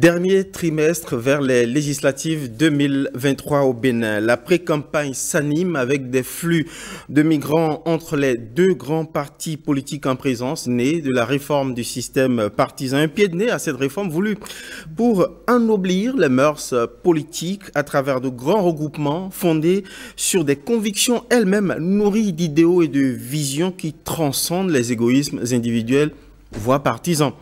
Dernier trimestre vers les législatives 2023 au Bénin. La pré-campagne s'anime avec des flux de migrants entre les deux grands partis politiques en présence, nés de la réforme du système partisan. Un pied de nez à cette réforme voulue pour ennoblir les mœurs politiques à travers de grands regroupements fondés sur des convictions elles-mêmes nourries d'idéaux et de visions qui transcendent les égoïsmes individuels, voire partisans.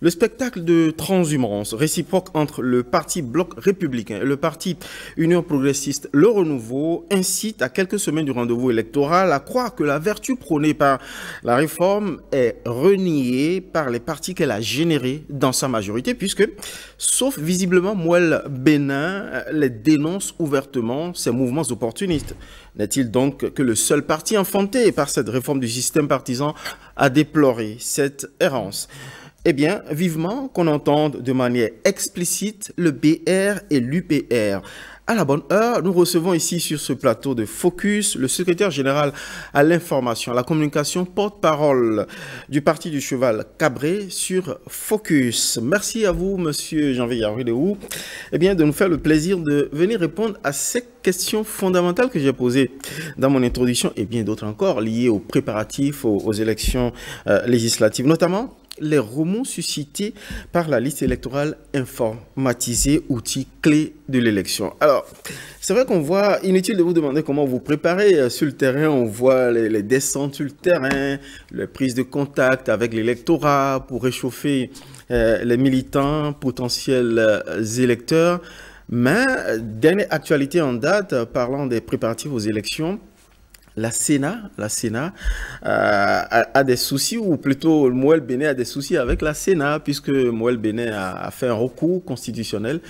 Le spectacle de transhumance réciproque entre le parti Bloc républicain et le parti Union progressiste Le Renouveau incite à quelques semaines du rendez-vous électoral à croire que la vertu prônée par la réforme est reniée par les partis qu'elle a générés dans sa majorité puisque, sauf visiblement Mouel Bénin, les dénonce ouvertement ces mouvements opportunistes. N'est-il donc que le seul parti enfanté par cette réforme du système partisan à déplorer cette errance? Eh bien, vivement qu'on entende de manière explicite le BR et l'UPR. À la bonne heure, nous recevons ici sur ce plateau de Focus le secrétaire général à l'information, à la communication, porte-parole du Parti du Cheval Cabré sur Focus. Merci à vous, monsieur Janvier Yarouidéou, de nous faire le plaisir de venir répondre à ces questions fondamentales que j'ai posées dans mon introduction et bien d'autres encore liées aux préparatifs, aux élections législatives, notamment les remous suscités par la liste électorale informatisée, outil clé de l'élection. Alors, c'est vrai qu'on voit, inutile de vous demander comment vous préparez sur le terrain, on voit les descentes sur le terrain, les prises de contact avec l'électorat pour réchauffer les militants, potentiels électeurs. Mais, dernière actualité en date, parlant des préparatifs aux élections, la Sénat a des soucis, ou plutôt Mouel Bénin a des soucis avec la Sénat, puisque Mouel Bénin a fait un recours constitutionnel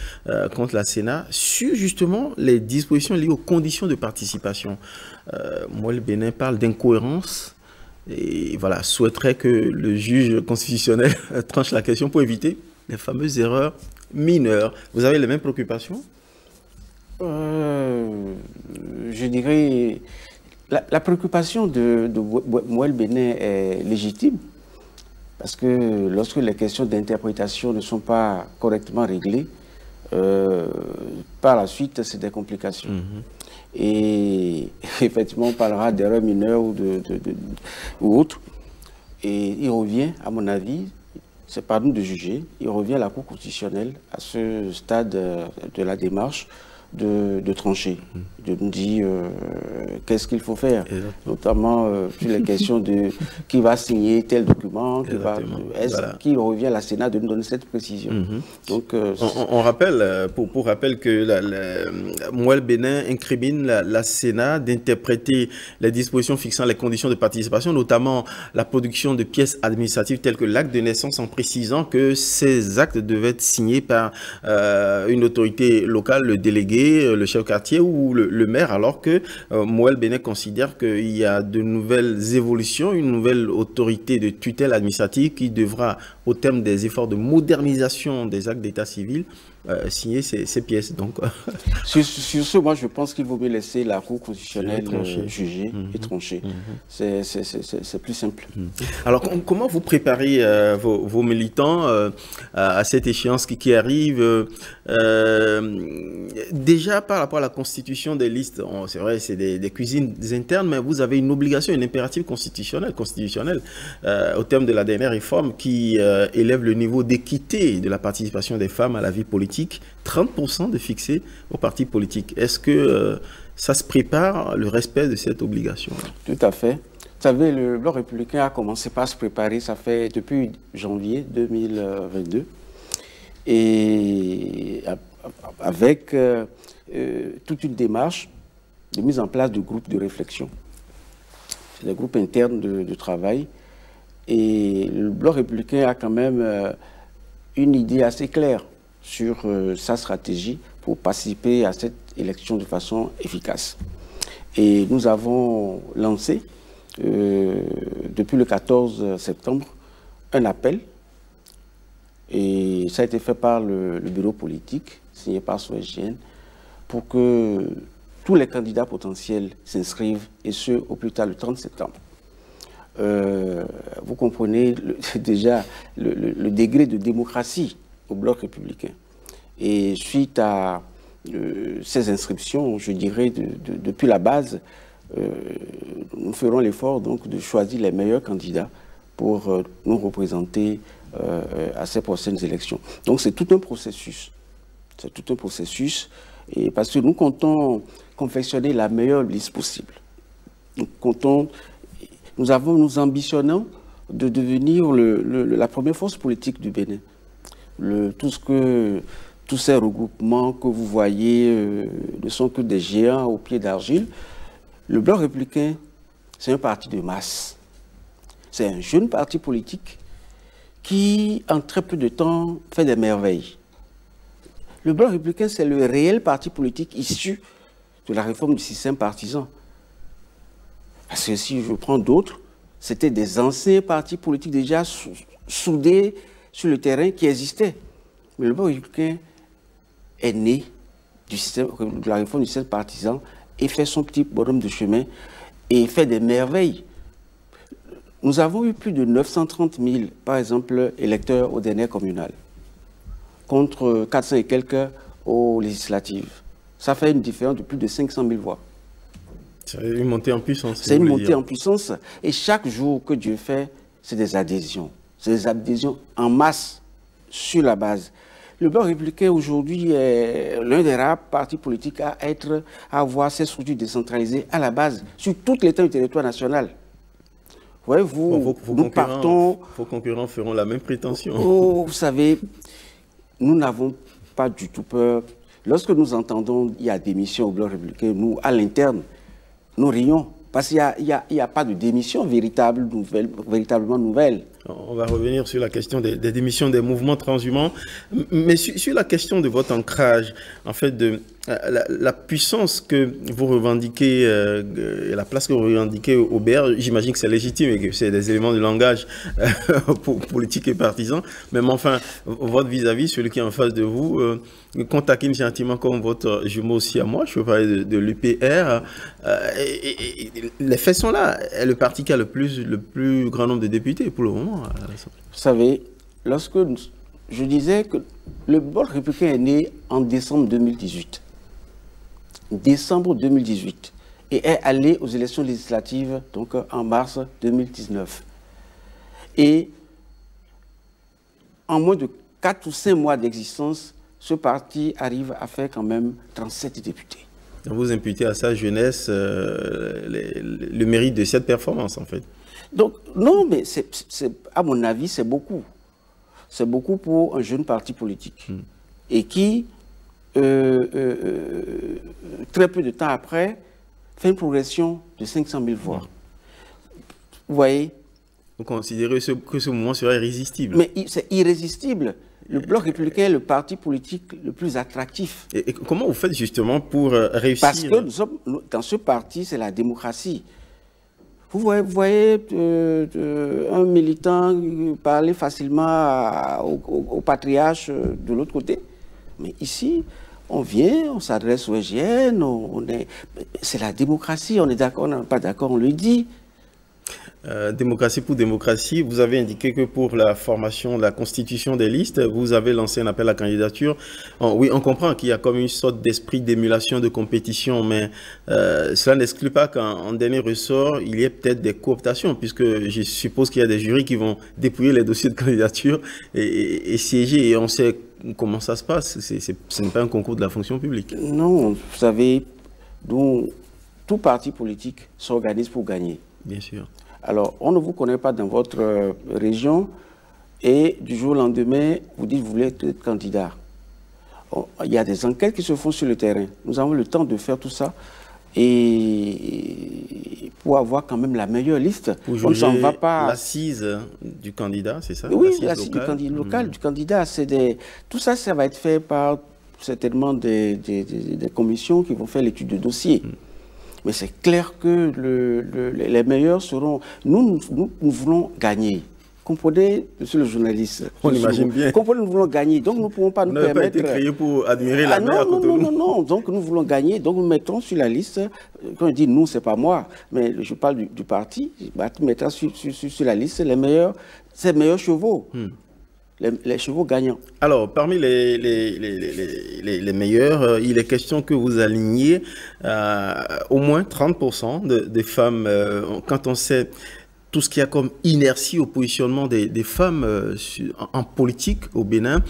contre la Sénat sur justement les dispositions liées aux conditions de participation. Mouel Bénin parle d'incohérence et voilà, souhaiterait que le juge constitutionnel tranche la question pour éviter les fameuses erreurs mineures. Vous avez les mêmes préoccupations? Je dirais... La préoccupation de Mouel Bénin est légitime parce que lorsque les questions d'interprétation ne sont pas correctement réglées, par la suite, c'est des complications. Et effectivement, on parlera d'erreurs mineures ou autres. Et il revient, à mon avis, c'est pas nous de juger, il revient à la Cour constitutionnelle, à ce stade de la démarche, de trancher, de nous dire qu'est-ce qu'il faut faire, notamment sur les questions de qui va signer tel document, qui revient à la Sénat de nous donner cette précision. Donc, on rappelle, pour rappel, que Mouel Bénin incrimine la Sénat d'interpréter les dispositions fixant les conditions de participation, notamment la production de pièces administratives telles que l'acte de naissance, en précisant que ces actes devaient être signés par une autorité locale, le délégué, le chef de quartier ou le maire, alors que Mouel Bénin considère qu'il y a de nouvelles évolutions, une nouvelle autorité de tutelle administrative qui devra, au terme des efforts de modernisation des actes d'état civil, signer ces pièces. Donc, sur ce, moi je pense qu'il vaut mieux laisser la Cour constitutionnelle juger et trancher. C'est plus simple. Alors comment vous préparez vos militants à cette échéance qui arrive déjà par rapport à la constitution des listes? C'est vrai, c'est des cuisines internes, mais vous avez une obligation, un impératif constitutionnel au terme de la dernière réforme qui élève le niveau d'équité de la participation des femmes à la vie politique, 30% de fixé aux partis politiques. Est-ce que ça se prépare, le respect de cette obligation? Tout à fait. Vous savez, le Bloc républicain a commencé par se préparer, ça fait depuis janvier 2022, et avec toute une démarche de mise en place de groupes de réflexion, des groupes internes de travail. Et le Bloc républicain a quand même une idée assez claire sur sa stratégie pour participer à cette élection de façon efficace. Et nous avons lancé, depuis le 14 septembre, un appel, et ça a été fait par le bureau politique, signé par SOSGN, pour que tous les candidats potentiels s'inscrivent, et ce, au plus tard le 30 septembre. Vous comprenez déjà le degré de démocratie au Bloc républicain. Et suite à ces inscriptions, je dirais, depuis la base, nous ferons l'effort donc de choisir les meilleurs candidats pour nous représenter à ces prochaines élections. Donc c'est tout un processus. C'est tout un processus, et parce que nous comptons confectionner la meilleure liste possible. Nous ambitionnons de devenir la première force politique du Bénin. Tous ces regroupements que vous voyez ne sont que des géants au pied d'argile. Le Bloc républicain, c'est un parti de masse. C'est un jeune parti politique qui, en très peu de temps, fait des merveilles. Le Bloc républicain, c'est le réel parti politique issu de la réforme du système partisan. Parce que si je prends d'autres, c'était des anciens partis politiques déjà soudés sur le terrain qui existaient. Mais le Bloc républicain est né de la réforme du système partisan et fait son petit bonhomme de chemin et fait des merveilles. Nous avons eu plus de 930 000, par exemple, électeurs aux dernières communales, contre 400 et quelques aux législatives. Ça fait une différence de plus de 500 000 voix. C'est une montée en puissance. C'est une montée en puissance. Et chaque jour que Dieu fait, c'est des adhésions. C'est des adhésions en masse sur la base. Le Bloc républicain aujourd'hui est l'un des rares partis politiques à avoir ses structures décentralisées à la base, sur toute l'étendue du territoire national. Ouais, vos concurrents feront la même prétention. Oh, vous savez, nous n'avons pas du tout peur. Lorsque nous entendons il y a démission au Bloc républicain, nous, à l'interne, nous rions. Parce qu'il n'y a pas de démission véritablement nouvelle. On va revenir sur la question des démissions des mouvements transhumants. Mais sur la question de votre ancrage, en fait, de la puissance que vous revendiquez, la place que vous revendiquez au BR, j'imagine que c'est légitime et que c'est des éléments de langage politique et partisan. Même enfin, votre vis-à-vis, celui qui est en face de vous, qu'on taquine gentiment comme votre jumeau aussi à moi, je peux parler de l'UPR. Les faits sont là. Et le parti qui a le plus grand nombre de députés pour le moment. Vous savez, lorsque je disais que le Bloc républicain est né en décembre 2018. Décembre 2018. Et est allé aux élections législatives donc en mars 2019. Et en moins de 4 ou 5 mois d'existence, ce parti arrive à faire quand même 37 députés. Vous imputez à sa jeunesse le mérite de cette performance, en fait. Donc, non, mais à mon avis, c'est beaucoup. C'est beaucoup pour un jeune parti politique. Et qui, très peu de temps après, fait une progression de 500 000 voix. Vous voyez? Vous considérez que ce mouvement serait irrésistible? Mais c'est irrésistible. Le Bloc républicain est le parti politique le plus attractif. Et comment vous faites justement pour réussir? Parce que dans ce parti, c'est la démocratie. Vous voyez un militant parler facilement au patriarche de l'autre côté. Mais ici, on vient, on s'adresse aux SGN, c'est la démocratie, on est d'accord, on n'est pas d'accord, on le dit. Démocratie pour démocratie, vous avez indiqué que pour la formation, la constitution des listes, vous avez lancé un appel à candidature. Oui, on comprend qu'il y a comme une sorte d'esprit d'émulation, de compétition, mais cela n'exclut pas qu'en dernier ressort, il y ait peut-être des cooptations, puisque je suppose qu'il y a des jurys qui vont dépouiller les dossiers de candidature et siéger, et on sait comment ça se passe. Ce n'est pas un concours de la fonction publique. Non, vous savez, tout parti politique s'organise pour gagner. Bien sûr. Alors, on ne vous connaît pas dans votre région et du jour au lendemain, vous dites que vous voulez être candidat. Il y a des enquêtes qui se font sur le terrain. Nous avons le temps de faire tout ça et pour avoir quand même la meilleure liste. Pour juger, on ne s'en va pas. L'assise du candidat, c'est ça? Oui, l'assise du candidat. Tout ça, ça va être fait par certainement des commissions qui vont faire l'étude de dossier. Mais c'est clair que les meilleurs seront... Nous voulons gagner. Comprenez, monsieur le journaliste. On imagine bien. Comprenez, nous voulons gagner. Donc, nous ne pouvons pas nous permettre... Vous n'avez pas été créé pour admirer la mer à Cotonou. Non. Donc, nous voulons gagner. Donc, nous mettrons sur la liste... Quand je dis nous, ce n'est pas moi, mais je parle du parti. Nous mettrons sur la liste ces meilleurs chevaux. les chevaux gagnants. Alors, parmi les meilleurs, il est question que vous aligniez au moins 30% des femmes, quand on sait tout ce qu'il y a comme inertie au positionnement des femmes en politique au Bénin.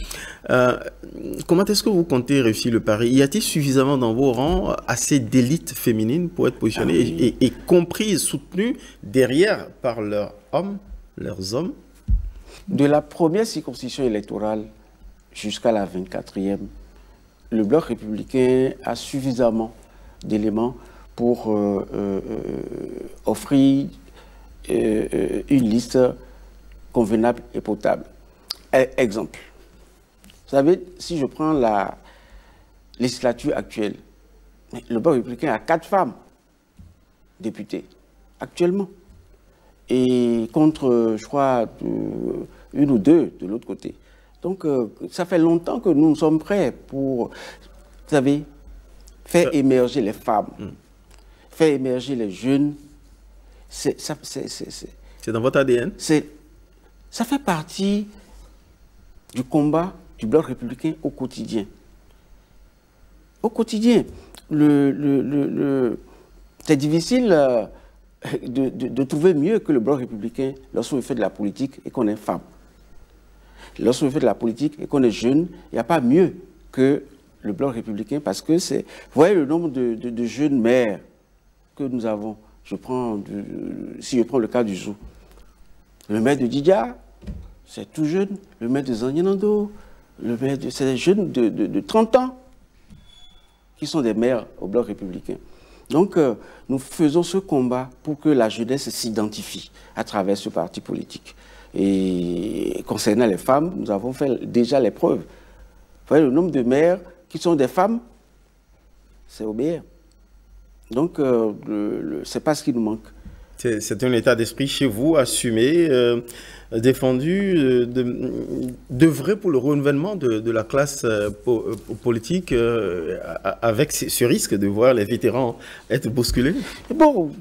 Comment est-ce que vous comptez réussir le pari? Y a-t-il suffisamment dans vos rangs assez d'élites féminines pour être positionnées et comprises, soutenues derrière par leurs hommes? De la première circonscription électorale jusqu'à la 24e, le Bloc républicain a suffisamment d'éléments pour offrir une liste convenable et potable. Exemple. Vous savez, si je prends la législature actuelle, le Bloc républicain a 4 femmes députées, actuellement. Et contre, je crois, une ou deux de l'autre côté. Donc, ça fait longtemps que nous sommes prêts pour, vous savez, faire émerger les femmes, faire émerger les jeunes. C'est dans votre ADN? Ça fait partie du combat du Bloc républicain au quotidien. Au quotidien. C'est difficile de trouver mieux que le Bloc républicain lorsqu'on fait de la politique et qu'on est femme. Lorsqu'on fait de la politique et qu'on est jeune, il n'y a pas mieux que le Bloc républicain parce que c'est... Vous voyez le nombre de jeunes maires que nous avons. Si je prends le cas du Zou, le maire de Didja, c'est tout jeune. Le maire de Zanyanando, c'est des jeunes de 30 ans qui sont des maires au Bloc républicain. Donc, nous faisons ce combat pour que la jeunesse s'identifie à travers ce parti politique. Et concernant les femmes, nous avons fait déjà les preuves. Vous voyez, le nombre de maires qui sont des femmes, c'est OBR. Donc, c'est pas ce qui nous manque. C'est un état d'esprit chez vous, assumé, défendu, d'œuvrer pour le renouvellement de la classe politique avec ce risque de voir les vétérans être bousculés? Bon,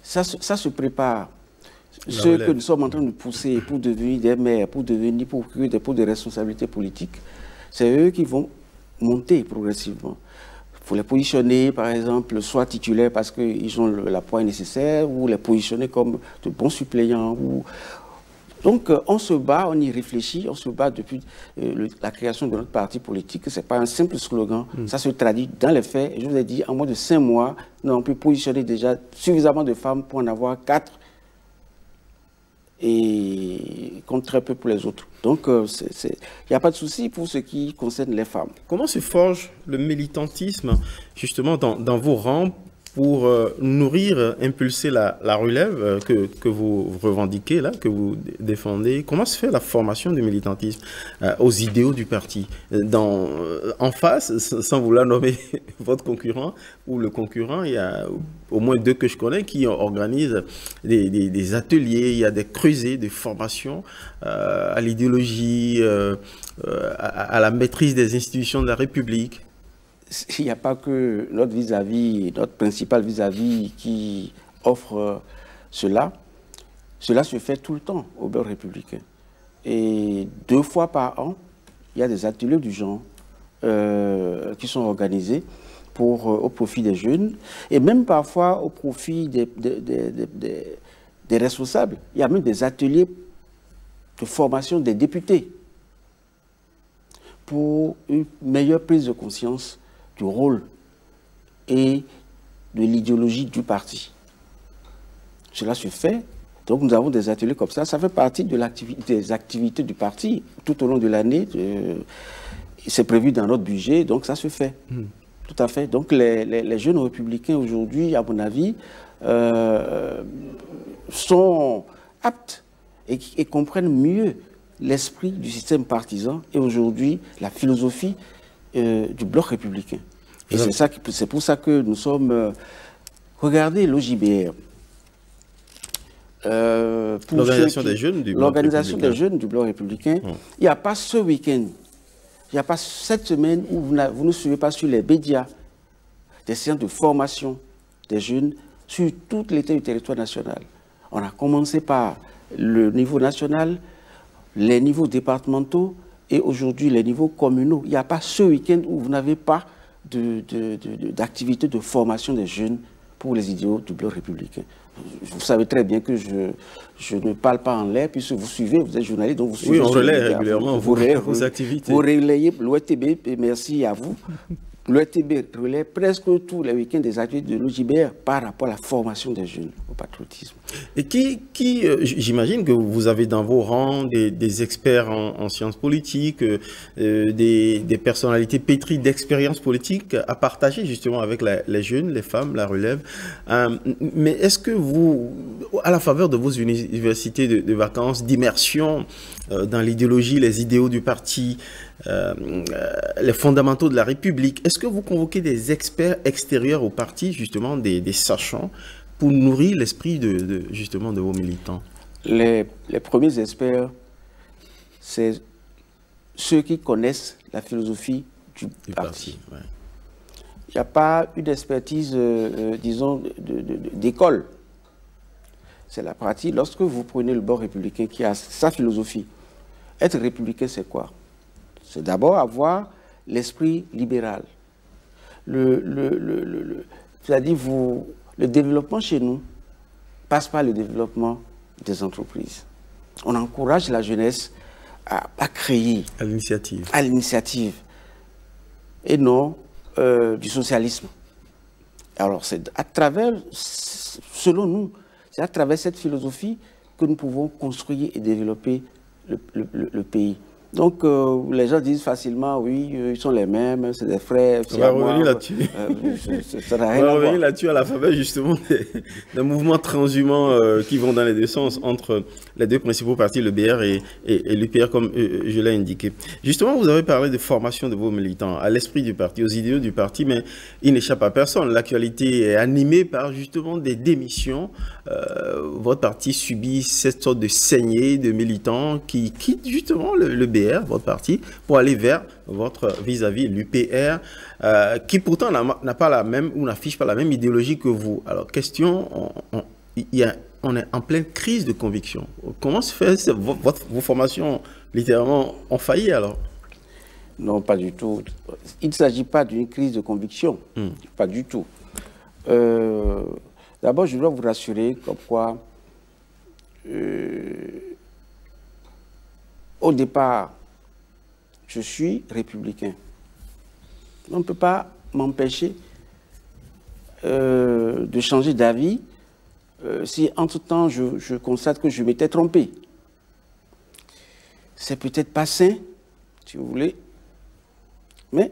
ça se prépare. Ceux que nous sommes en train de pousser pour devenir des maires, pour occuper des postes de responsabilité politique, c'est eux qui vont monter progressivement. Il faut les positionner, par exemple, soit titulaires parce qu'ils ont la poigne nécessaire, ou les positionner comme de bons suppléants. Donc, on se bat, on y réfléchit, on se bat depuis la création de notre parti politique. Ce n'est pas un simple slogan, ça se traduit dans les faits. Et je vous ai dit, en moins de 5 mois, nous avons pu positionner déjà suffisamment de femmes pour en avoir 4 et compte très peu pour les autres. Donc, il n'y a pas de souci pour ce qui concerne les femmes. Comment se forge le militantisme, justement, dans vos rangs pour nourrir, impulser la relève que vous revendiquez, là, que vous défendez? Comment se fait la formation du militantisme aux idéaux du parti? En face, sans vouloir nommer votre concurrent ou le concurrent, il y a au moins 2 que je connais qui organisent des ateliers, il y a des creusets de formation à l'idéologie, à la maîtrise des institutions de la République. Il n'y a pas que notre principal vis-à-vis qui offre cela. Cela se fait tout le temps au Bloc républicain. Et 2 fois par an, il y a des ateliers du genre qui sont organisés au profit des jeunes et même parfois au profit des responsables. Il y a même des ateliers de formation des députés pour une meilleure prise de conscience du rôle et de l'idéologie du parti. Cela se fait. Donc nous avons des ateliers comme ça. Ça fait partie des activités du parti tout au long de l'année. C'est prévu dans notre budget, donc ça se fait. Tout à fait. Donc les jeunes républicains aujourd'hui, à mon avis, sont aptes et comprennent mieux l'esprit du système partisan et aujourd'hui la philosophie du Bloc républicain. Et c'est pour ça que nous sommes... regardez l'OJBR. L'organisation des jeunes du Bloc républicain. Il n'y a pas ce week-end, il n'y a pas cette semaine où vous ne suivez pas sur les médias des séances de formation des jeunes sur toute l'étendue du territoire national. On a commencé par le niveau national, les niveaux départementaux et aujourd'hui les niveaux communaux. Il n'y a pas ce week-end où vous n'avez pas d'activité de formation des jeunes pour les idéaux du bloc républicain. Vous savez très bien que je ne parle pas en l'air, puisque vous suivez, vous êtes journaliste, donc vous suivez. Oui, on relaie régulièrement vos activités. Vous relayez l'ORTB, et merci à vous. L'ORTB relaie presque tous les week-ends des activités de l'OJBR par rapport à la formation des jeunes au patriotisme. Et j'imagine que vous avez dans vos rangs des experts en sciences politiques, des personnalités pétries d'expérience politique à partager justement avec les jeunes, les femmes, la relève. Mais est-ce que vous, à la faveur de vos universités de vacances, d'immersion dans l'idéologie, les idéaux du parti, les fondamentaux de la République, est-ce que vous convoquez des experts extérieurs au parti, justement des sachants, pour nourrir l'esprit justement de vos militants? Les premiers experts, c'est ceux qui connaissent la philosophie du parti. Ouais. Il n'y a pas une expertise, disons, d'école. C'est la pratique. Lorsque vous prenez le bord républicain qui a sa philosophie, être républicain, c'est quoi? C'est d'abord avoir l'esprit libéral. C'est-à-dire, le développement chez nous passe par le développement des entreprises. On encourage la jeunesse à créer. À l'initiative. À l'initiative. Et non du socialisme. Alors, c'est à travers, selon nous, c'est à travers cette philosophie que nous pouvons construire et développer le pays. Donc, les gens disent facilement, oui, ils sont les mêmes, c'est des frères. On va revenir là-dessus. Ça n'a rien à voir. On va revenir là-dessus à la faveur, justement, d'un mouvement transhumant qui vont dans les deux sens entre les deux principaux partis, le BR et l'UPR, comme je l'ai indiqué. Justement, vous avez parlé de formation de vos militants, à l'esprit du parti, aux idéaux du parti, mais il n'échappe à personne. L'actualité est animée par, justement, des démissions. Votre parti subit cette sorte de saignée de militants qui quittent, justement, le BR, votre parti, pour aller vers votre vis-à-vis l'UPR, qui pourtant n'a pas la même ou n'affiche pas la même idéologie que vous. Alors, question, on est en pleine crise de conviction. Comment se fait vos formations littéralement ont failli alors? Non, pas du tout. Il ne s'agit pas d'une crise de conviction, pas du tout. D'abord, je dois vous rassurer comme quoi au départ, je suis républicain. On ne peut pas m'empêcher de changer d'avis si entre-temps je constate que je m'étais trompé. C'est peut-être pas sain, si vous voulez, mais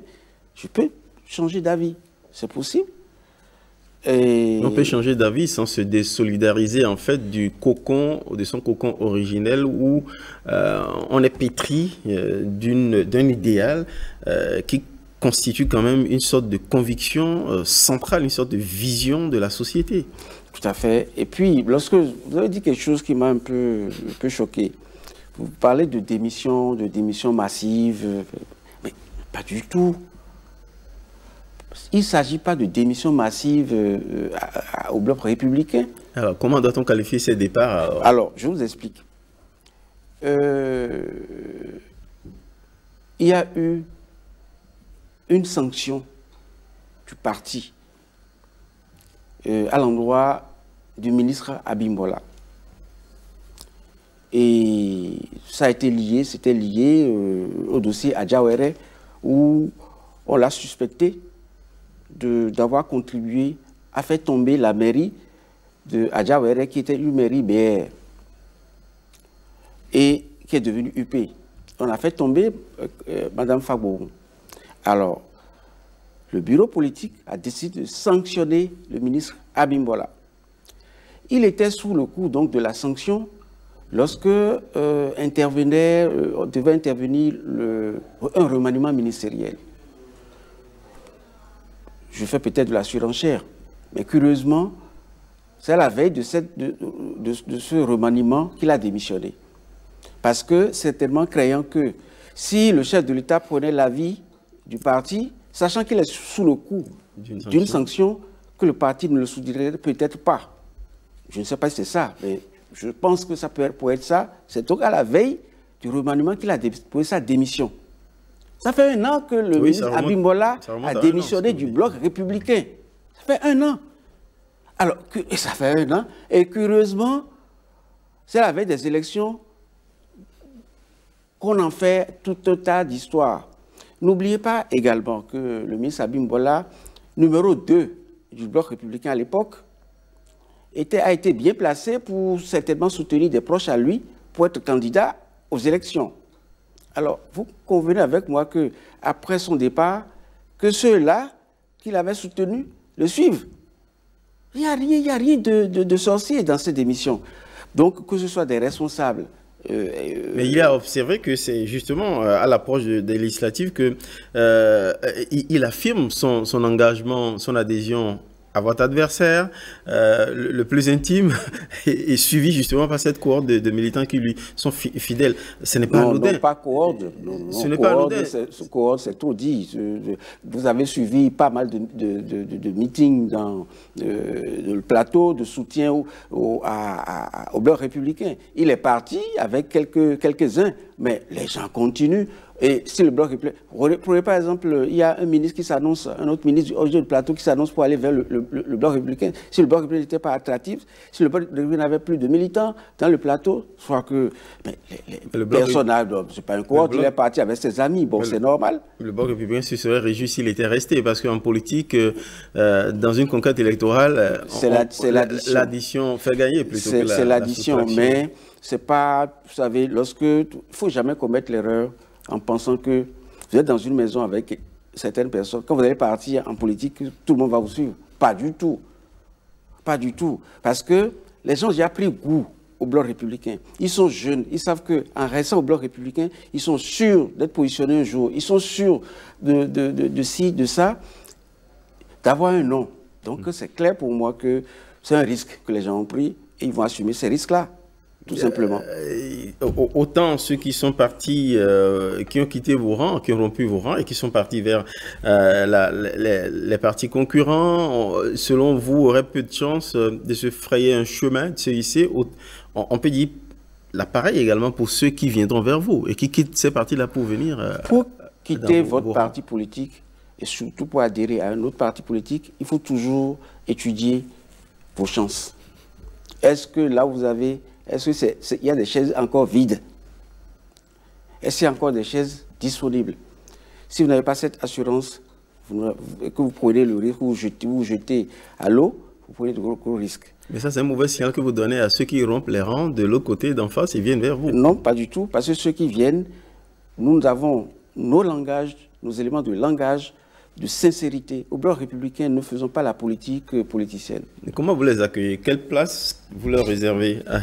je peux changer d'avis. C'est possible. Et on peut changer d'avis sans se désolidariser en fait de son cocon originel où on est pétri d'un idéal qui constitue quand même une sorte de conviction centrale, une sorte de vision de la société. Tout à fait. Et puis, lorsque vous avez dit quelque chose qui m'a un peu choqué, vous parlez de démission massive, mais pas du tout. Il ne s'agit pas de démission massive au bloc républicain. Alors, comment doit-on qualifier ces départs? Alors, je vous explique. Il y a eu une sanction du parti à l'endroit du ministre Abimbola. Et ça a été lié, c'était lié au dossier Adjawere où on l'a suspecté d'avoir contribué à faire tomber la mairie de Adjawere, qui était une mairie BR et qui est devenue UP. On a fait tomber Mme Fagbo. Alors, le bureau politique a décidé de sanctionner le ministre Abimbola. Il était sous le coup donc de la sanction lorsque devait intervenir un remaniement ministériel. Je fais peut-être de la surenchère, mais curieusement, c'est à la veille de ce remaniement qu'il a démissionné. Parce que certainement craignant que si le chef de l'État prenait l'avis du parti, sachant qu'il est sous le coup d'une sanction, que le parti ne le soutiendrait peut-être pas. Je ne sais pas si c'est ça, mais je pense que ça pourrait être ça. C'est donc à la veille du remaniement qu'il a déposé sa démission. Ça fait 1 an que le ministre Abimbola a démissionné du bloc républicain. Ça fait 1 an. Alors, et ça fait 1 an. Et curieusement, c'est la veille des élections qu'on en fait tout un tas d'histoires. N'oubliez pas également que le ministre Abimbola, numéro 2 du bloc républicain à l'époque, a été bien placé pour certainement soutenir des proches à lui pour être candidat aux élections. Alors, vous convenez avec moi qu'après son départ, que ceux-là qu'il avait soutenus le suivent. Il n'y a rien de sorcier dans cette démission. Donc, que ce soit des responsables. Mais il a observé que c'est justement à l'approche des législatives qu'il affirme son engagement, son adhésion à votre adversaire, le plus intime, est suivi justement par cette cohorte de militants qui lui sont fidèles. Ce n'est pas anodin. Non, pas cohorte. Ce n'est pas anodin. Cohorte, c'est trop dit. Vous avez suivi pas mal de meetings dans le plateau de soutien au bloc républicain. Il est parti avec quelques-uns, mais les gens continuent. Et si le bloc républicain... Prenez par exemple, il y a un ministre qui s'annonce, un autre ministre du plateau qui s'annonce pour aller vers le bloc républicain. Si le bloc républicain n'était pas attractif, si le bloc républicain n'avait plus de militants dans le plateau, soit que les personnages, c'est pas un cohorte, il est parti avec ses amis, bon, c'est normal. Le bloc républicain se serait réjoui s'il était resté, parce qu'en politique, dans une conquête électorale, l'addition fait gagner plutôt que la... C'est l'addition, mais c'est pas, vous savez, il ne faut jamais commettre l'erreur en pensant que vous êtes dans une maison avec certaines personnes. Quand vous allez partir en politique, tout le monde va vous suivre. Pas du tout. Pas du tout. Parce que les gens ont déjà pris goût au bloc républicain. Ils sont jeunes. Ils savent qu'en restant au bloc républicain, ils sont sûrs d'être positionnés un jour. Ils sont sûrs de ci, de ça, d'avoir un nom. Donc c'est clair pour moi que c'est un risque que les gens ont pris et ils vont assumer ces risques-là. Tout simplement. Autant ceux qui sont partis, qui ont quitté vos rangs, qui ont rompu vos rangs et qui sont partis vers les partis concurrents, selon vous, auraient peu de chances de se frayer un chemin, de se hisser. On peut dire l'appareil également pour ceux qui viendront vers vous et qui quittent ces partis-là pour venir. Pour quitter votre parti politique et surtout pour adhérer à un autre parti politique, il faut toujours étudier vos chances. Est-ce que là où vous avez... Est-ce qu'il y a des chaises encore vides? Est-ce qu'il y a encore des chaises disponibles? Si vous n'avez pas cette assurance, que vous prenez le risque, vous jetez à l'eau, vous prenez de gros risques. Mais ça, c'est un mauvais signal que vous donnez à ceux qui rompent les rangs de l'autre côté, d'en face, ils viennent vers vous. Non, pas du tout, parce que ceux qui viennent, nous avons nos langages, nos éléments de langage, de sincérité. Au bloc républicain, ne faisons pas la politique politicienne. Mais comment vous les accueillez? Quelle place vous leur réservez à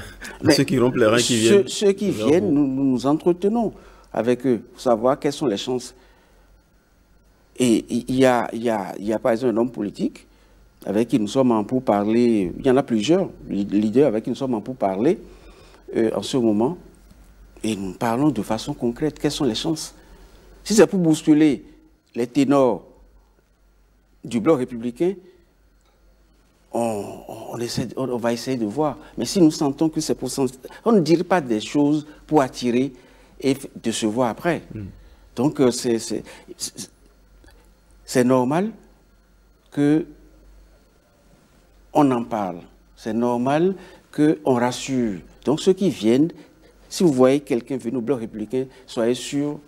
ceux qui rompent les rangs qui viennent? Ceux qui viennent, nous nous entretenons avec eux pour savoir quelles sont les chances. Et il y a par exemple un homme politique avec qui nous sommes en pourparlers. Il y en a plusieurs leaders avec qui nous sommes en pourparlers en ce moment. Et nous parlons de façon concrète. Quelles sont les chances? Si c'est pour bousculer les ténors du bloc républicain, on va essayer de voir. Mais si nous sentons que c'est pour... On ne dirait pas des choses pour attirer et décevoir après. Donc, c'est normal qu'on en parle. C'est normal qu'on rassure. Donc, ceux qui viennent, si vous voyez quelqu'un venir au bloc républicain, soyez sûr,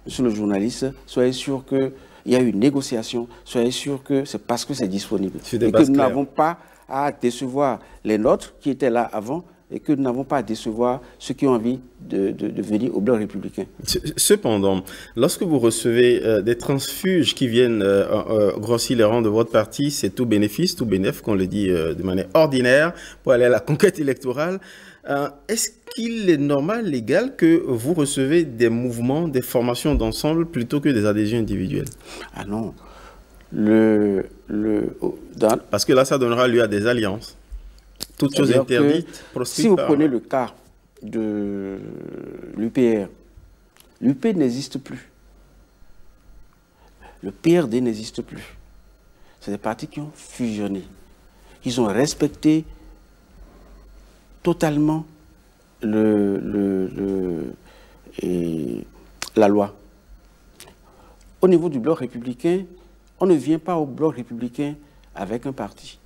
monsieur le journaliste, soyez sûr que il y a eu une négociation, soyez sûr que c'est parce que c'est disponible. Et que nous n'avons pas à décevoir les nôtres qui étaient là avant et que nous n'avons pas à décevoir ceux qui ont envie de venir au bloc républicain. Cependant, lorsque vous recevez des transfuges qui viennent grossir les rangs de votre parti, c'est tout bénéfice, tout bénéf, qu'on le dit de manière ordinaire, pour aller à la conquête électorale. Est-ce qu'il est normal, légal, que vous recevez des mouvements, des formations d'ensemble plutôt que des adhésions individuelles? Ah non. Parce que là, ça donnera lieu à des alliances. Toutes choses interdites, proscrites. Si vous prenez le cas de l'UPR, l'UP n'existe plus. Le PRD n'existe plus. C'est des partis qui ont fusionné. Ils ont respecté totalement la loi. Au niveau du bloc républicain, on ne vient pas au bloc républicain avec un parti.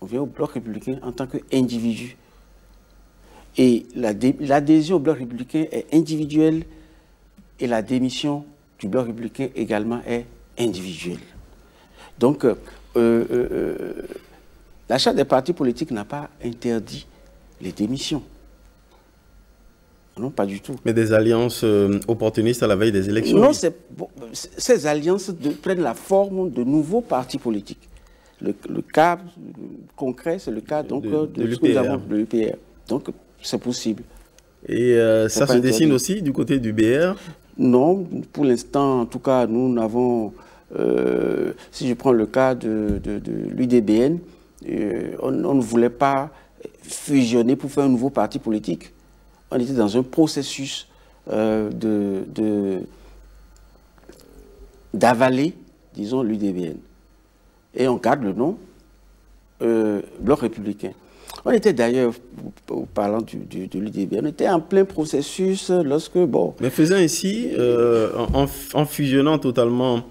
On vient au bloc républicain en tant qu'individu. Et l'adhésion au bloc républicain est individuelle et la démission du bloc républicain également est individuelle. Donc, la charte des partis politiques n'a pas interdit les démissions. Non, pas du tout. Mais des alliances opportunistes à la veille des élections? Non, ces alliances prennent la forme de nouveaux partis politiques. Le cas concret, c'est le cas donc, de l'UPR. Donc, c'est possible. Et ça se dessine aussi du côté du BR? Non, pour l'instant, en tout cas, nous n'avons... si je prends le cas de l'UDBN, on ne voulait pas fusionner pour faire un nouveau parti politique. On était dans un processus d'avaler, disons, l'UDBN. Et on garde le nom Bloc républicain. On était d'ailleurs, parlant de l'UDBN, on était en plein processus lorsque, bon... Mais faisant ici, en fusionnant totalement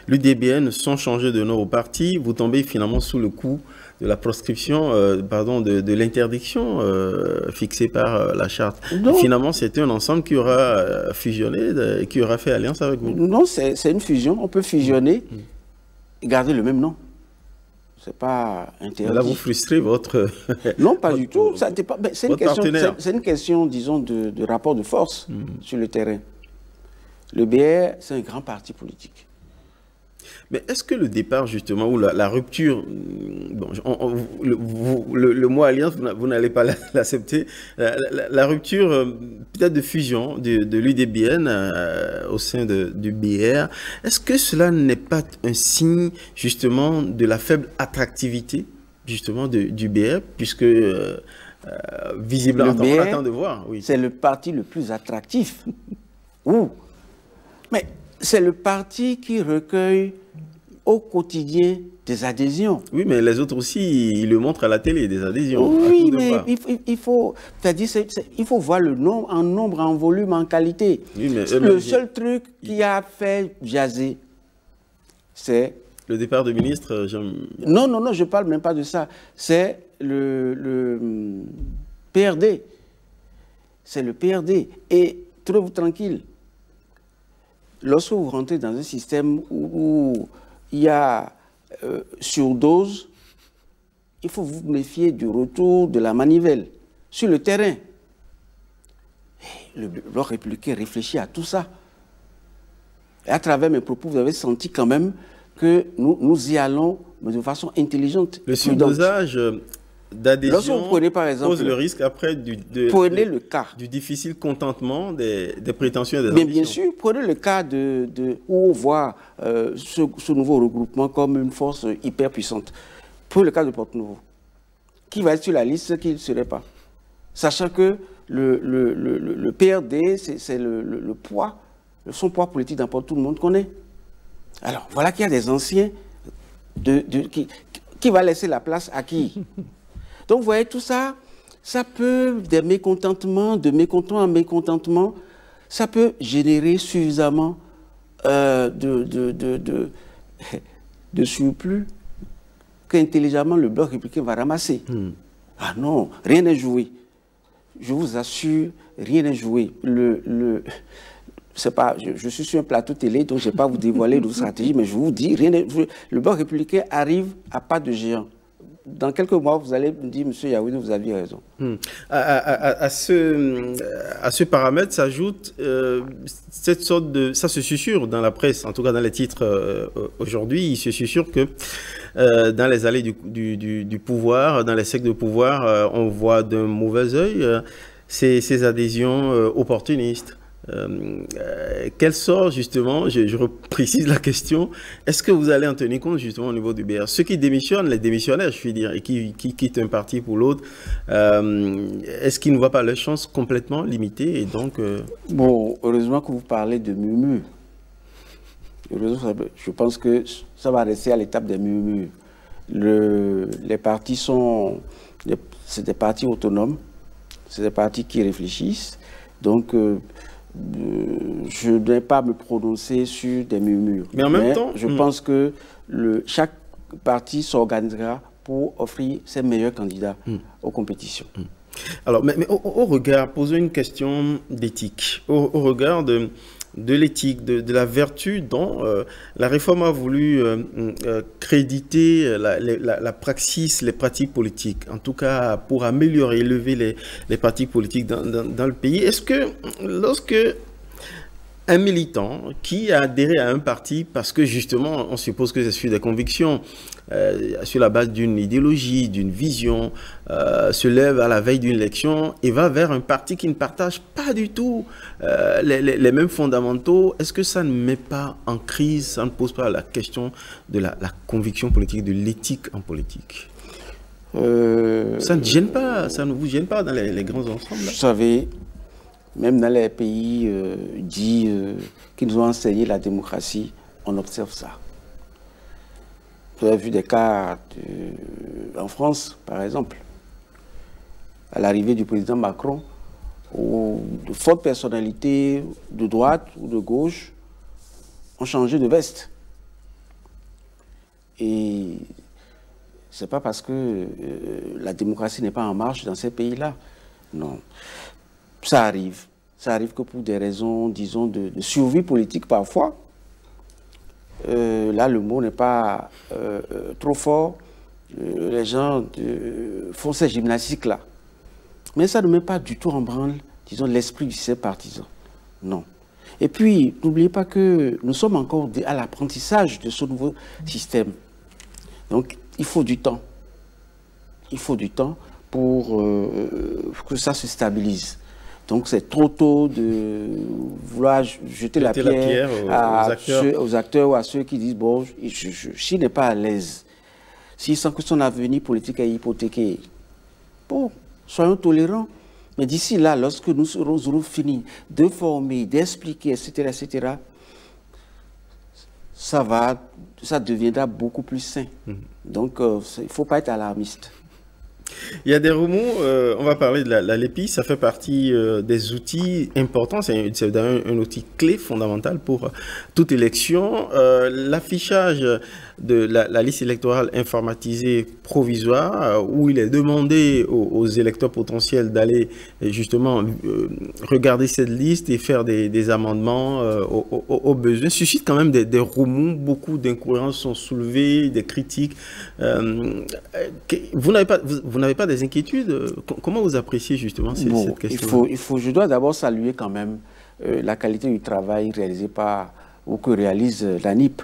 l'UDBN sans changer de nom au parti, vous tombez finalement sous le coup de la proscription, de l'interdiction fixée par la charte. Finalement, c'était un ensemble qui aura fusionné, qui aura fait alliance avec vous. Non, c'est une fusion. On peut fusionner et garder le même nom. C'est pas interdit. Là, vous frustrez votre... Non, pas du tout. C'est une question, disons, de rapport de force sur le terrain. Le BR, c'est un grand parti politique. Mais est-ce que le départ, justement, ou la rupture, bon, le mot alliance, vous n'allez pas l'accepter, la rupture peut-être de fusion de l'UDBN au sein du BR, est-ce que cela n'est pas un signe, justement, de la faible attractivité, justement, du BR, puisque, visiblement, on attend de voir. Oui. C'est le parti le plus attractif. Ouh. Mais c'est le parti qui recueille au quotidien des adhésions. Oui, mais les autres aussi, ils le montrent à la télé, des adhésions. Oui, mais il faut voir le nombre, en nombre, en volume, en qualité. Oui, mais, le seul truc qui a fait jaser, c'est... Le départ du ministre Non, je ne parle même pas de ça. C'est le PRD. C'est le PRD. Et trouvez-vous tranquille. Lorsque vous rentrez dans un système où il y a surdose, il faut vous méfier du retour de la manivelle sur le terrain. Le bloc républicain réfléchit à tout ça. Et à travers mes propos, vous avez senti quand même que nous y allons mais de façon intelligente. Le surdosage d'adhésion pose le risque après prenez le cas du difficile contentement des prétentions et des ambitions. Mais bien sûr, prenez le cas où on voit ce nouveau regroupement comme une force hyper puissante. Prenez le cas de Porte-Nouveau. Qui va être sur la liste, qui ne serait pas. Sachant que le PRD, c'est le poids, son poids politique dans tout le monde connaît. Alors, voilà qu'il y a des anciens qui va laisser la place à qui? Donc, vous voyez, tout ça, ça peut, des mécontentements, de mécontentement en mécontentement, ça peut générer suffisamment de surplus qu'intelligemment le bloc républicain va ramasser. Ah non, rien n'est joué. Je vous assure, rien n'est joué. Pas, je suis sur un plateau télé, donc je ne vais pas vous dévoiler nos stratégies, mais je vous dis, le bloc républicain arrive à pas de géant. Dans quelques mois, vous allez me dire, monsieur Yaoundé, vous aviez raison. À ce paramètre s'ajoute cette sorte de... Ça se susurre dans la presse, en tout cas dans les titres aujourd'hui, il se susurre que dans les allées du pouvoir, dans les cercles de pouvoir, on voit d'un mauvais œil ces adhésions opportunistes. Quel sort, justement, je reprécise la question, est-ce que vous allez en tenir compte, justement, au niveau du BR? Ceux qui démissionnent, les démissionnaires, je veux dire, et qui quittent un parti pour l'autre, est-ce qu'ils ne voient pas leurs chances complètement limitées et donc... Bon, heureusement que vous parlez de murmures. Je pense que ça va rester à l'étape des murmures. Les partis c'est des partis autonomes, c'est des partis qui réfléchissent, donc... je n'ai pas à me prononcer sur des murmures. Mais en même temps, je pense que chaque parti s'organisera pour offrir ses meilleurs candidats aux compétitions. Alors, mais au regard, posons une question d'éthique, au regard de l'éthique, de la vertu dont la réforme a voulu créditer la praxis, les pratiques politiques, en tout cas pour améliorer, élever les pratiques politiques dans le pays. Est-ce que lorsque un militant qui a adhéré à un parti parce que justement on suppose que c'est sur des convictions, sur la base d'une idéologie, d'une vision, se lève à la veille d'une élection et va vers un parti qui ne partage pas du tout les mêmes fondamentaux, est-ce que ça ne met pas en crise, ça ne pose pas la question de la conviction politique, de l'éthique en politique? Ça ne gêne pas, ça ne vous gêne pas dans les grands ensembles là? Vous savez, même dans les pays dits qui nous ont enseigné la démocratie, on observe ça. Vous avez vu des cas en France, par exemple, à l'arrivée du président Macron, où de fortes personnalités de droite ou de gauche ont changé de veste. Et ce n'est pas parce que la démocratie n'est pas en marche dans ces pays-là. Non. Ça arrive. Ça arrive que pour des raisons, disons, de survie politique parfois. Là, le mot n'est pas trop fort. Les gens font ces gymnastiques-là. Mais ça ne met pas du tout en branle, disons, l'esprit de ces partisans. Non. Et puis, n'oubliez pas que nous sommes encore à l'apprentissage de ce nouveau système. Donc, il faut du temps. Il faut du temps pour que ça se stabilise. Donc, c'est trop tôt de vouloir jeter la pierre aux acteurs ou à ceux qui disent, bon, s'il n'est pas à l'aise, s'il sent que son avenir politique est hypothéqué, bon, soyons tolérants. Mais d'ici là, lorsque nous aurons fini de former, d'expliquer, etc., ça deviendra beaucoup plus sain. Donc, il ne faut pas être alarmiste. Il y a des remous, on va parler de la LEPI, ça fait partie des outils importants, c'est un outil clé fondamental pour toute élection. L'affichage de la liste électorale informatisée provisoire, où il est demandé aux électeurs potentiels d'aller justement regarder cette liste et faire des amendements aux besoins, suscite quand même des remous, beaucoup d'incohérences sont soulevées, des critiques. Vous n'avez pas des inquiétudes? Comment vous appréciez justement cette question? Je dois d'abord saluer quand même la qualité du travail réalisé par, ou que réalise l'ANIP.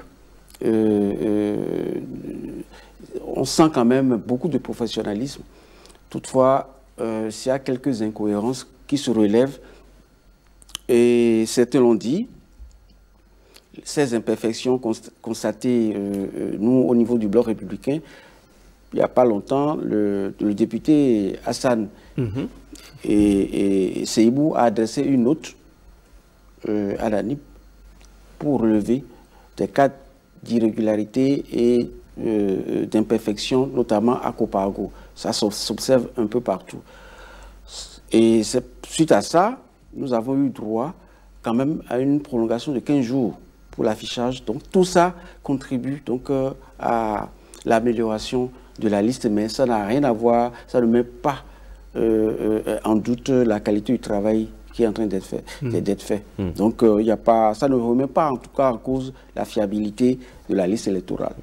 On sent quand même beaucoup de professionnalisme. Toutefois, s'il y a quelques incohérences qui se relèvent, et certains l'ont dit, ces imperfections constatées, nous, au niveau du bloc républicain, il n'y a pas longtemps, le député Hassan et Seibou a adressé une note à l'ANIP pour relever des cas d'irrégularité et d'imperfection, notamment à Copago. Ça s'observe un peu partout. Et suite à ça, nous avons eu droit quand même à une prolongation de 15 jours pour l'affichage. Donc tout ça contribue donc à l'amélioration de la liste, mais ça n'a rien à voir, ça ne met pas en doute la qualité du travail qui est en train d'être fait. Donc y a pas, ça ne remet pas en tout cas en cause la fiabilité de la liste électorale.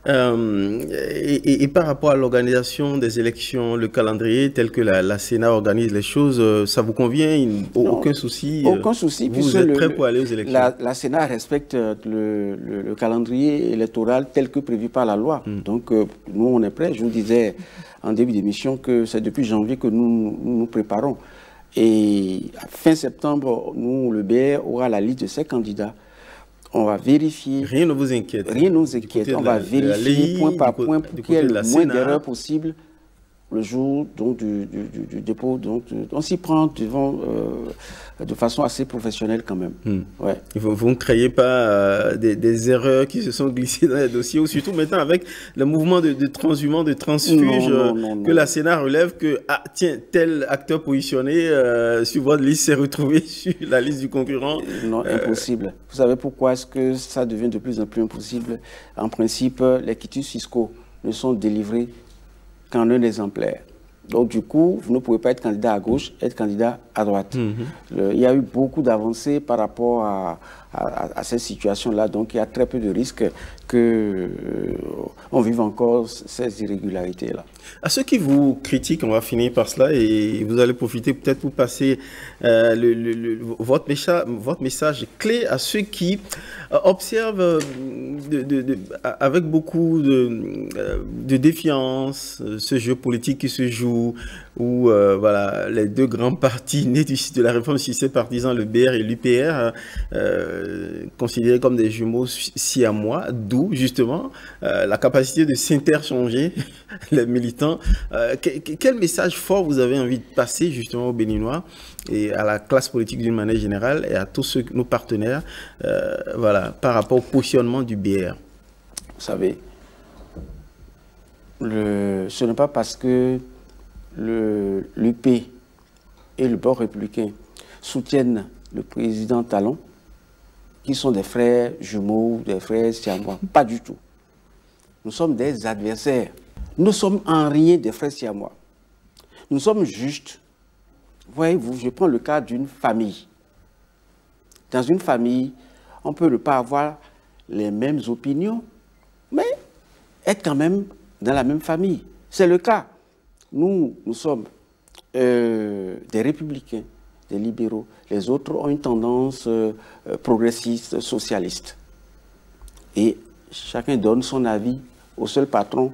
Et par rapport à l'organisation des élections, le calendrier tel que la Sénat organise les choses, ça vous convient? Aucun souci? Aucun souci. Vous êtes prêt pour aller aux élections? La Sénat respecte le calendrier électoral tel que prévu par la loi. Donc nous on est prêts. Je vous disais en début d'émission que c'est depuis janvier que nous préparons. Et fin septembre, le BR aura la liste de ses candidats. On va vérifier. Rien ne vous inquiète. Rien ne nous inquiète. On va vérifier point par point pour qu'il y ait le moins d'erreurs possible le jour donc, du dépôt. Donc, on s'y prend de façon assez professionnelle quand même. Ouais. Vous ne créez pas des erreurs qui se sont glissées dans les dossiers, ou surtout maintenant avec le mouvement de transhumance, de transfuge, que la Sénat relève que, ah, tiens, tel acteur positionné sur votre liste s'est retrouvé sur la liste du concurrent. Non, impossible. Vous savez pourquoi est-ce que ça devient de plus en plus impossible? En principe, les quitus fiscaux ne sont délivrés qu'en un exemplaire. Donc, du coup, vous ne pouvez pas être candidat à gauche, être candidat à droite. Il y a eu beaucoup d'avancées par rapport à cette situation-là. Donc, il y a très peu de risques qu'on vive encore ces irrégularités-là. À ceux qui vous critiquent, on va finir par cela, et vous allez profiter peut-être pour passer votre message clé à ceux qui observent avec beaucoup de défiance ce jeu politique qui se joue, où voilà, les deux grands partis nés de la réforme succès partisan, le BR et l'UPR, considérés comme des jumeaux siamois, d'où justement la capacité de s'interchanger les militants. Quel message fort vous avez envie de passer justement aux Béninois et à la classe politique d'une manière générale et à tous nos partenaires voilà, par rapport au positionnement du BR? Vous savez, ce n'est pas parce que l'UP et le Bloc républicain soutiennent le président Talon qui sont des frères jumeaux, des frères siamois. Pas du tout. Nous sommes des adversaires. Nous sommes en rien des frères siamois. Nous sommes justes. Voyez-vous, je prends le cas d'une famille. Dans une famille, on peut ne pas avoir les mêmes opinions, mais être quand même dans la même famille. C'est le cas. Nous sommes des républicains, des libéraux. Les autres ont une tendance progressiste, socialiste. Et chacun donne son avis au seul patron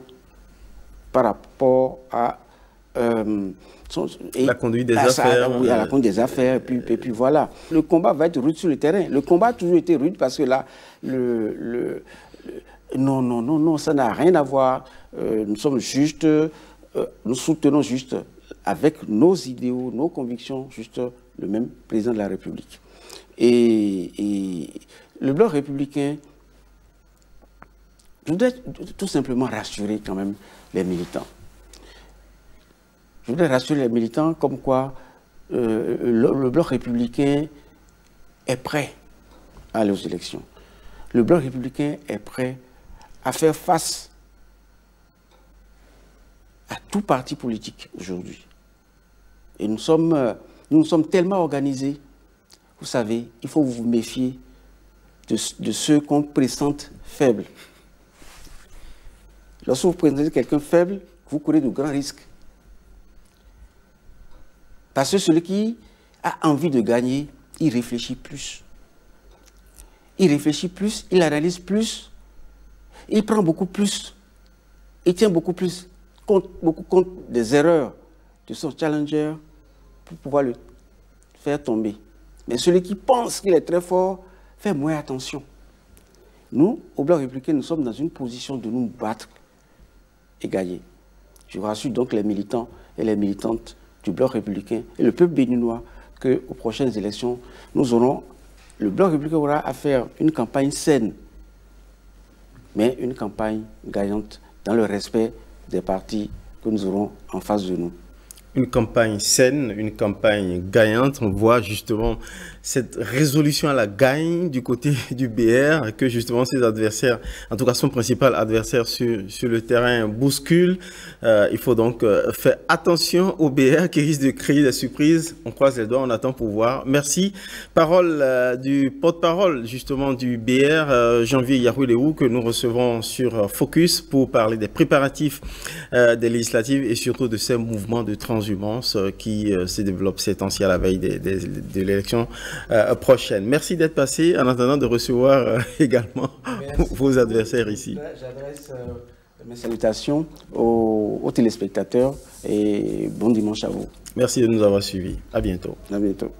par rapport à la conduite des affaires. Oui, à la conduite des affaires, et puis voilà. Le combat va être rude sur le terrain. Le combat a toujours été rude parce que là, non, ça n'a rien à voir. Nous sommes justes, nous soutenons juste avec nos idéaux, nos convictions, juste le même président de la République. Et le Bloc républicain, je voudrais tout simplement rassurer quand même les militants. Je voudrais rassurer les militants comme quoi le Bloc républicain est prêt à aller aux élections. Le Bloc républicain est prêt à faire face à tout parti politique aujourd'hui. Et nous sommes tellement organisés. Vous savez, il faut vous méfier de ceux qu'on pressente faibles. Lorsque vous présentez quelqu'un faible, vous courez de grands risques. Parce que celui qui a envie de gagner, il réfléchit plus. Il réfléchit plus, il analyse plus, il prend beaucoup plus, il tient beaucoup plus compte des erreurs de son challenger pour pouvoir le faire tomber. Mais celui qui pense qu'il est très fort fait moins attention. Nous, au Bloc républicain, nous sommes dans une position de nous battre et gagner. Je rassure donc les militants et les militantes du Bloc républicain et le peuple béninois qu'aux prochaines élections, le Bloc républicain aura à faire une campagne saine, mais une campagne gagnante dans le respect des partis que nous aurons en face de nous. Une campagne saine, une campagne gagnante. On voit justement cette résolution à la gagne du côté du BR, que justement ses adversaires, en tout cas son principal adversaire sur le terrain, bouscule. Il faut donc faire attention au BR qui risque de créer des surprises. On croise les doigts, on attend pour voir. Merci. Parole du porte-parole justement du BR, Janvier Yahouléou, que nous recevons sur Focus pour parler des préparatifs des législatives et surtout de ces mouvements de transhumance qui se développent ces temps-ci à la veille de l'élection prochaine. Merci d'être passé en attendant de recevoir également vos adversaires ici. J'adresse mes salutations aux téléspectateurs et bon dimanche à vous. Merci de nous avoir suivis. À bientôt. À bientôt.